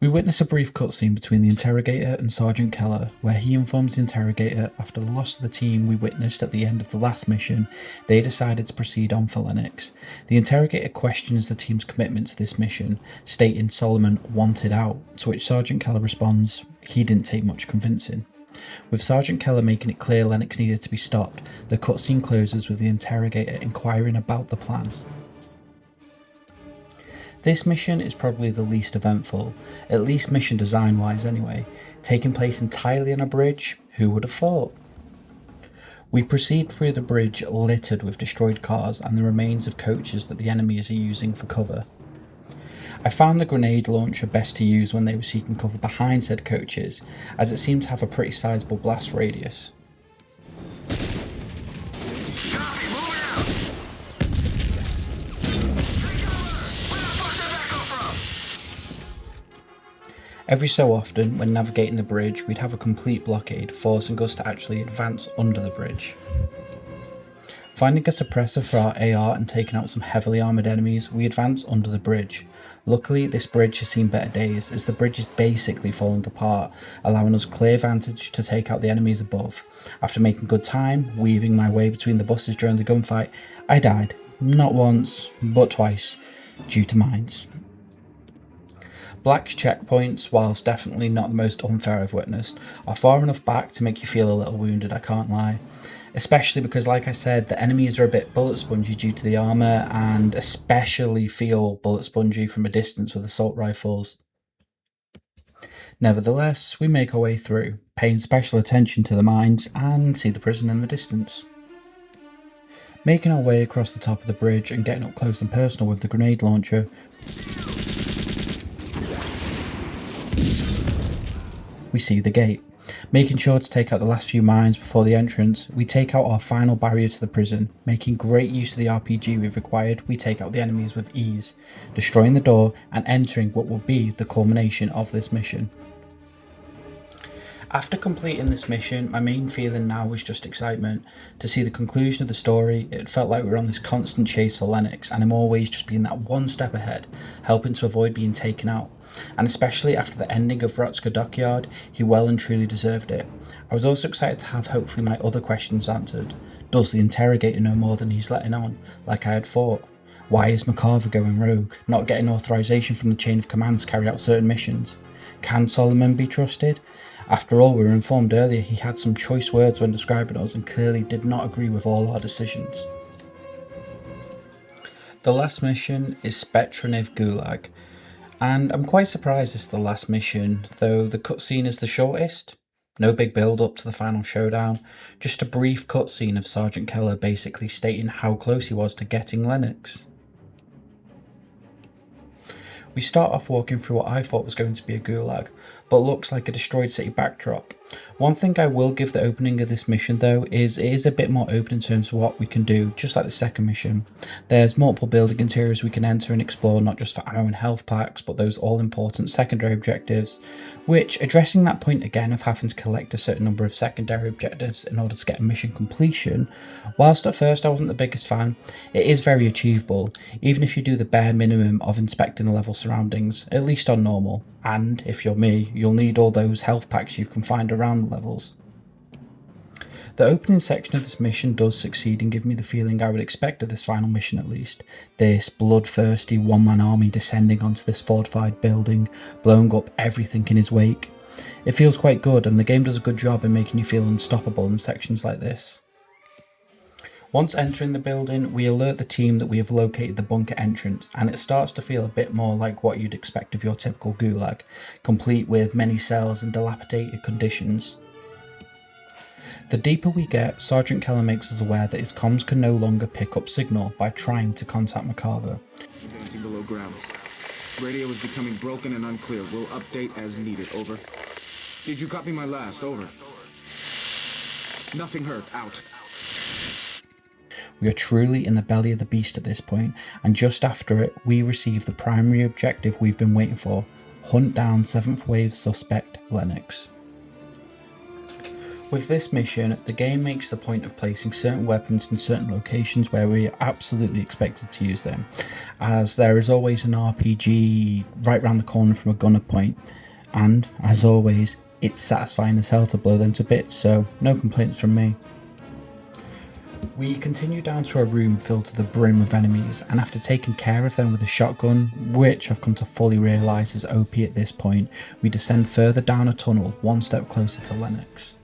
We witness a brief cutscene between the interrogator and Sergeant Keller, where he informs the interrogator after the loss of the team we witnessed at the end of the last mission, they decided to proceed on for Lennox. The interrogator questions the team's commitment to this mission, stating Solomon wanted out, to which Sergeant Keller responds, he didn't take much convincing. With Sergeant Keller making it clear Lennox needed to be stopped, the cutscene closes with the interrogator inquiring about the plan. This mission is probably the least eventful, at least mission design wise anyway, taking place entirely on a bridge, who would have thought? We proceed through the bridge littered with destroyed cars and the remains of coaches that the enemies are using for cover. I found the grenade launcher best to use when they were seeking cover behind said coaches, as it seemed to have a pretty sizable blast radius. Every so often, when navigating the bridge, we'd have a complete blockade, forcing us to actually advance under the bridge. Finding a suppressor for our AR and taking out some heavily armoured enemies, we advance under the bridge. Luckily, this bridge has seen better days, as the bridge is basically falling apart, allowing us clear vantage to take out the enemies above. After making good time, weaving my way between the buses during the gunfight, I died, not once, but twice, due to mines. Black's checkpoints, whilst definitely not the most unfair I've witnessed, are far enough back to make you feel a little wounded, I can't lie. Especially because, like I said, the enemies are a bit bullet spongy due to the armour, and especially feel bullet spongy from a distance with assault rifles. Nevertheless, we make our way through, paying special attention to the mines and see the prison in the distance. Making our way across the top of the bridge and getting up close and personal with the grenade launcher, we see the gate. Making sure to take out the last few mines before the entrance, we take out our final barrier to the prison. Making great use of the RPG we've acquired, we take out the enemies with ease, destroying the door and entering what will be the culmination of this mission. After completing this mission, my main feeling now was just excitement. To see the conclusion of the story, it felt like we were on this constant chase for Lennox, and I'm always just being that one step ahead, helping to avoid being taken out. And especially after the ending of Rotska Dockyard, he well and truly deserved it. I was also excited to have hopefully my other questions answered. Does the interrogator know more than he's letting on, like I had thought? Why is McCarver going rogue, not getting authorization from the chain of command to carry out certain missions? Can Solomon be trusted? After all, we were informed earlier he had some choice words when describing us and clearly did not agree with all our decisions. The last mission is Spetroniv Gulag, and I'm quite surprised it's the last mission, though the cutscene is the shortest. No big build up to the final showdown, just a brief cutscene of Sergeant Keller basically stating how close he was to getting Lennox. We start off walking through what I thought was going to be a gulag, but looks like a destroyed city backdrop, One thing I will give the opening of this mission though is it is a bit more open in terms of what we can do, just like the second mission. There's multiple building interiors we can enter and explore, not just for ammo and health packs, but those all important secondary objectives, which, addressing that point again of having to collect a certain number of secondary objectives in order to get a mission completion, whilst at first I wasn't the biggest fan, it is very achievable, even if you do the bare minimum of inspecting the level surroundings, at least on normal, and if you're me, you'll need all those health packs you can find around the levels. The opening section of this mission does succeed in giving me the feeling I would expect of this final mission at least. This bloodthirsty one-man army descending onto this fortified building, blowing up everything in his wake. It feels quite good, and the game does a good job in making you feel unstoppable in sections like this. Once entering the building, we alert the team that we have located the bunker entrance, and it starts to feel a bit more like what you'd expect of your typical gulag, complete with many cells and dilapidated conditions. The deeper we get, Sergeant Keller makes us aware that his comms can no longer pick up signal by trying to contact McCarver. Advancing below ground. Radio is becoming broken and unclear. We'll update as needed. Over. Did you copy my last? Over. Nothing heard. Out. We are truly in the belly of the beast at this point, and just after it, we receive the primary objective we've been waiting for: hunt down 7th wave suspect Lennox. With this mission, the game makes the point of placing certain weapons in certain locations where we are absolutely expected to use them, as there is always an RPG right round the corner from a gunner point, and, as always, it's satisfying as hell to blow them to bits, so no complaints from me. We continue down to a room filled to the brim with enemies, and after taking care of them with a shotgun, which I've come to fully realise is OP at this point, we descend further down a tunnel, one step closer to Lennox.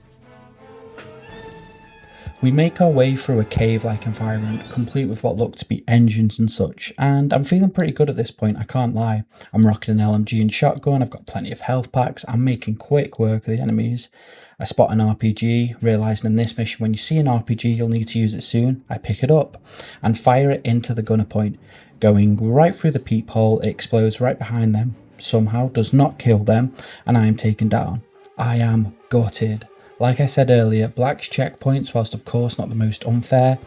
We make our way through a cave-like environment, complete with what look to be engines and such, and I'm feeling pretty good at this point, I can't lie. I'm rocking an LMG and shotgun, I've got plenty of health packs, I'm making quick work of the enemies. I spot an RPG, realising in this mission when you see an RPG you'll need to use it soon, I pick it up and fire it into the gunner point. Going right through the peephole, it explodes right behind them, somehow does not kill them, and I am taken down. I am gutted. Like I said earlier, Black's checkpoints, whilst of course not the most unfair,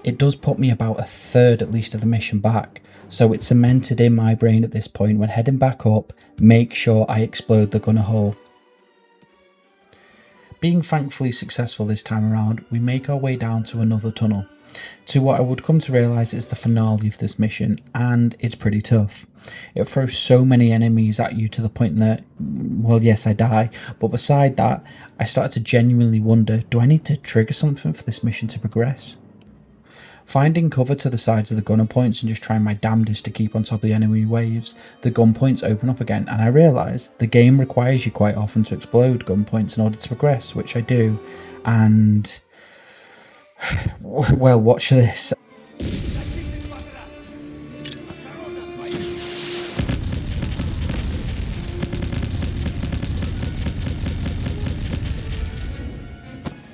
it does put me about a third at least of the mission back, so it's cemented in my brain at this point when heading back up, make sure I explode the gunner hole. Being thankfully successful this time around, we make our way down to another tunnel, to what I would come to realise is the finale of this mission, and it's pretty tough. It throws so many enemies at you to the point that, well, yes, I die, but beside that, I started to genuinely wonder, do I need to trigger something for this mission to progress? Finding cover to the sides of the gunner points and just trying my damnedest to keep on top of the enemy waves, the gun points open up again, and I realise the game requires you quite often to explode gun points in order to progress, which I do, and well, watch this.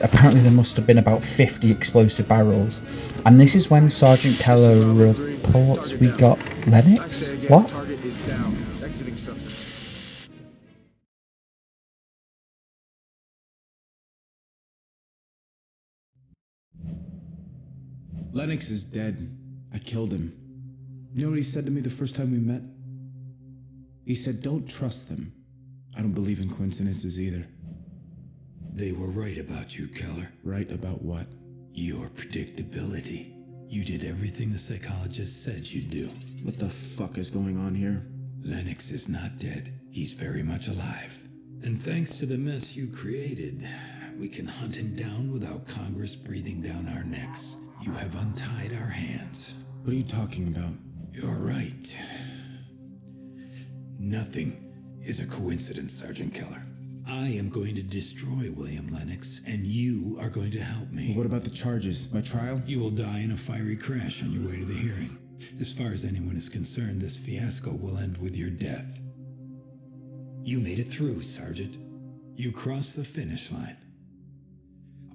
Apparently there must have been about 50 explosive barrels, and this is when Sergeant Keller reports we got Lennox? What? Target is down. Exiting structure. Lennox is dead. I killed him. You know what he said to me the first time we met? He said, "Don't trust them." I don't believe in coincidences either. They were right about you, Keller. Right about what? Your predictability. You did everything the psychologist said you'd do. What the fuck is going on here? Lennox is not dead. He's very much alive. And thanks to the mess you created, we can hunt him down without Congress breathing down our necks. You have untied our hands. What are you talking about? You're right. Nothing is a coincidence, Sergeant Keller. I am going to destroy William Lennox, and you are going to help me. What about the charges? My trial? You will die in a fiery crash on your way to the hearing. As far as anyone is concerned, this fiasco will end with your death. You made it through, Sergeant. You crossed the finish line.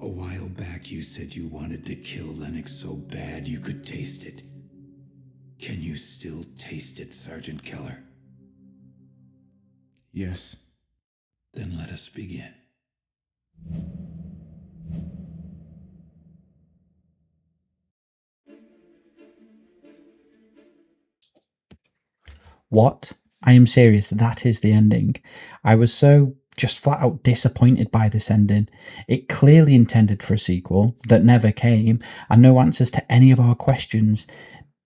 A while back, you said you wanted to kill Lennox so bad you could taste it. Can you still taste it, Sergeant Keller? Yes. Then let us begin. What? I am serious, that is the ending. I was so just flat out disappointed by this ending. It clearly intended for a sequel that never came, and no answers to any of our questions.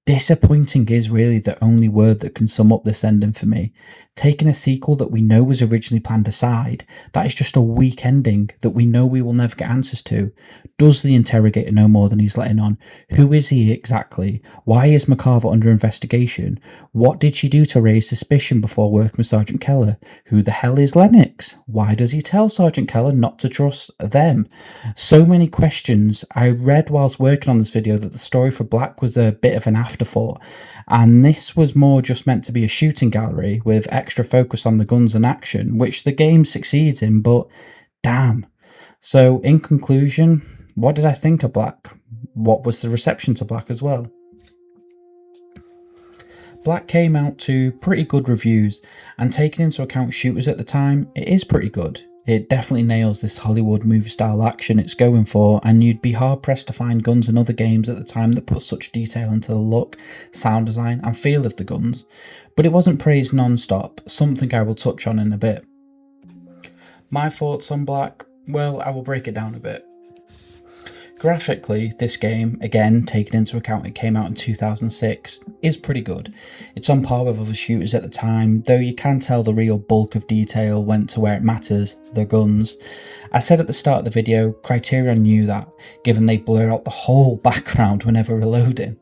Disappointing is really the only word that can sum up this ending for me. Taking a sequel that we know was originally planned aside, that is just a weak ending that we know we will never get answers to. Does the interrogator know more than he's letting on? Who is he exactly? Why is McCarver under investigation? What did she do to raise suspicion before working with Sergeant Keller? Who the hell is Lennox? Why does he tell Sergeant Keller not to trust them? So many questions. I read whilst working on this video that the story for Black was a bit of an afterthought, and this was more just meant to be a shooting gallery with extra focus on the guns and action, which the game succeeds in, but damn. So in conclusion, what did I think of Black? What was the reception to Black as well? Black came out to pretty good reviews, and taking into account shooters at the time, it is pretty good. It definitely nails this Hollywood movie style action it's going for, and you'd be hard pressed to find guns in other games at the time that put such detail into the look, sound design and feel of the guns. But it wasn't praised non-stop, something I will touch on in a bit. My thoughts on Black? Well, I will break it down a bit. Graphically, this game, again taking into account it came out in 2006, is pretty good. It's on par with other shooters at the time, though you can tell the real bulk of detail went to where it matters, the guns. I said at the start of the video, Criterion knew that, given they blur out the whole background whenever reloading.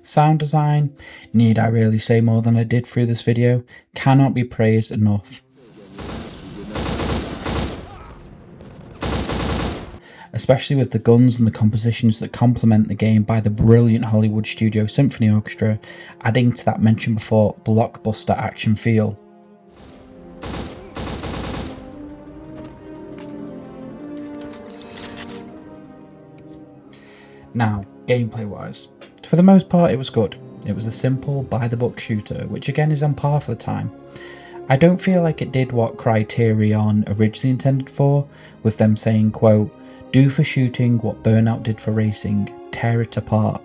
Sound design, need I really say more than I did through this video, cannot be praised enough. Especially with the guns and the compositions that complement the game by the brilliant Hollywood Studio Symphony Orchestra, adding to that mentioned before blockbuster action feel. Now, gameplay wise, for the most part it was good. It was a simple, by-the-book shooter, which again is on par for the time. I don't feel like it did what Criterion originally intended for, with them saying, quote, "Do for shooting what Burnout did for racing, tear it apart."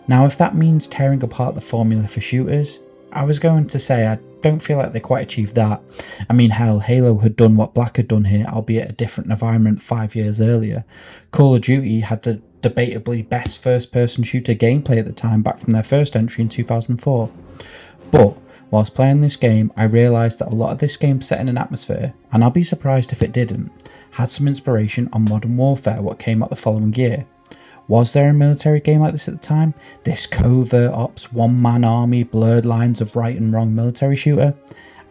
Now if that means tearing apart the formula for shooters, I was going to say I don't feel like they quite achieved that. I mean hell, Halo had done what Black had done here, albeit a different environment 5 years earlier. Call of Duty had the debatably best first person shooter gameplay at the time back from their first entry in 2004. But whilst playing this game, I realised that a lot of this game set in an atmosphere, and I'll be surprised if it didn't, had some inspiration on Modern Warfare, what came out the following year. Was there a military game like this at the time? This covert ops, one-man army, blurred lines of right and wrong military shooter?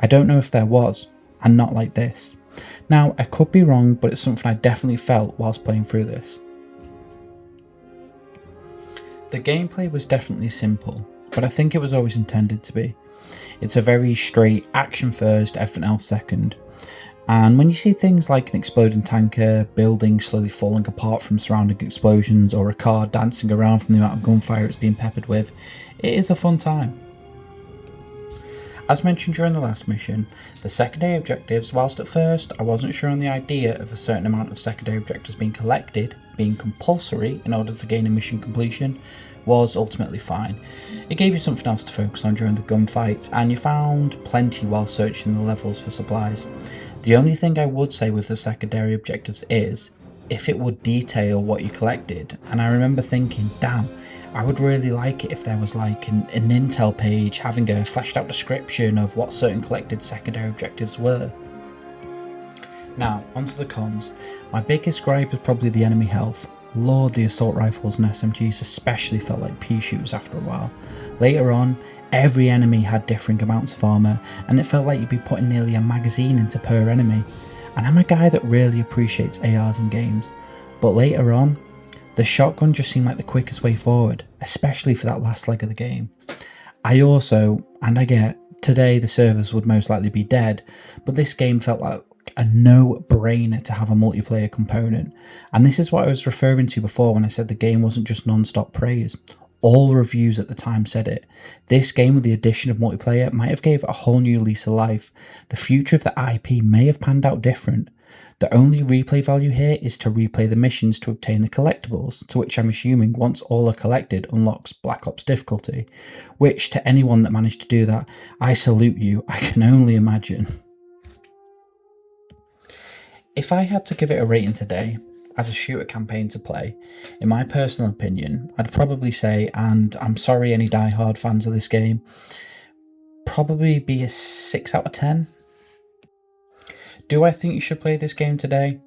I don't know if there was, and not like this. Now, I could be wrong, but it's something I definitely felt whilst playing through this. The gameplay was definitely simple, but I think it was always intended to be. It's a very straight action first, everything else second. And when you see things like an exploding tanker, buildings slowly falling apart from surrounding explosions, or a car dancing around from the amount of gunfire it's being peppered with, it is a fun time. As mentioned during the last mission, the secondary objectives, whilst at first I wasn't sure on the idea of a certain amount of secondary objectives being collected, being compulsory in order to gain a mission completion, was ultimately fine. It gave you something else to focus on during the gunfights, and you found plenty while searching the levels for supplies. The only thing I would say with the secondary objectives is, if it would detail what you collected, and I remember thinking, damn, I would really like it if there was like an intel page having a fleshed out description of what certain collected secondary objectives were. Now, onto the cons. My biggest gripe was probably the enemy health. Lord, the assault rifles and SMGs especially felt like pea shooters after a while. Later on, every enemy had differing amounts of armour, and it felt like you'd be putting nearly a magazine into per enemy. And I'm a guy that really appreciates ARs in games, but later on, the shotgun just seemed like the quickest way forward, especially for that last leg of the game. I also, and I get, today the servers would most likely be dead, but this game felt like a no-brainer to have a multiplayer component, and this is what I was referring to before when I said the game wasn't just non-stop praise. All reviews at the time said it. This game, with the addition of multiplayer, might have gave it a whole new lease of life. The future of the IP may have panned out different. The only replay value here is to replay the missions to obtain the collectibles, to which I'm assuming once all are collected unlocks Black Ops difficulty, which to anyone that managed to do that, I salute you, I can only imagine. If I had to give it a rating today, as a shooter campaign to play, in my personal opinion, I'd probably say, and I'm sorry any die-hard fans of this game, probably be a 6 out of 10. Do I think you should play this game today?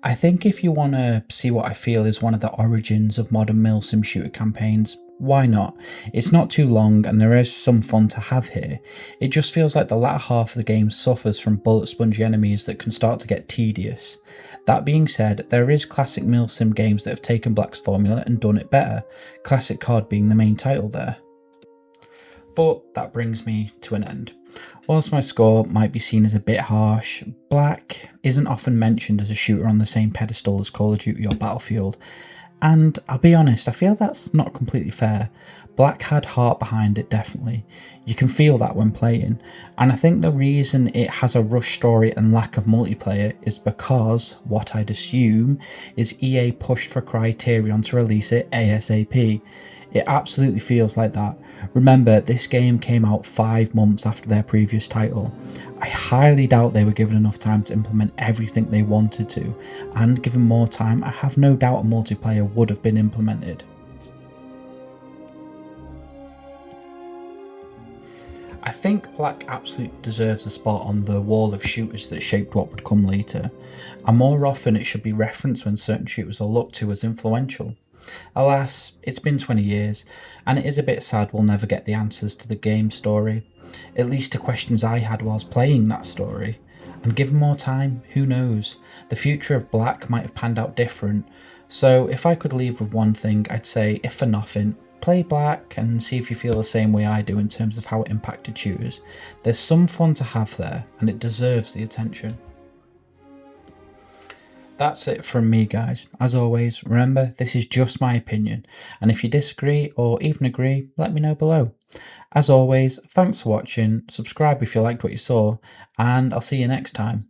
I think if you want to see what I feel is one of the origins of modern milsim shooter campaigns, why not? It's not too long and there is some fun to have here. It just feels like the latter half of the game suffers from bullet spongy enemies that can start to get tedious. That being said, there is classic milsim games that have taken Black's formula and done it better, Classic COD being the main title there. But that brings me to an end. Whilst my score might be seen as a bit harsh, Black isn't often mentioned as a shooter on the same pedestal as Call of Duty or Battlefield, and I'll be honest, I feel that's not completely fair. Black had heart behind it, definitely. You can feel that when playing, and I think the reason it has a rush story and lack of multiplayer is because, what I'd assume, is EA pushed for Criterion to release it ASAP. It absolutely feels like that. Remember, this game came out 5 months after their previous title. I highly doubt they were given enough time to implement everything they wanted to, and given more time, I have no doubt a multiplayer would have been implemented. I think Black absolutely deserves a spot on the wall of shooters that shaped what would come later, and more often it should be referenced when certain shooters are looked to as influential. Alas, it's been 20 years, and it is a bit sad we'll never get the answers to the game story, at least to questions I had whilst playing that story. And given more time, who knows, the future of Black might have panned out different, so if I could leave with one thing, I'd say, if for nothing, play Black and see if you feel the same way I do in terms of how it impacted shooters. There's some fun to have there, and it deserves the attention. That's it from me, guys. As always, remember, this is just my opinion, and if you disagree or even agree, let me know below. As always, thanks for watching, subscribe if you liked what you saw, and I'll see you next time.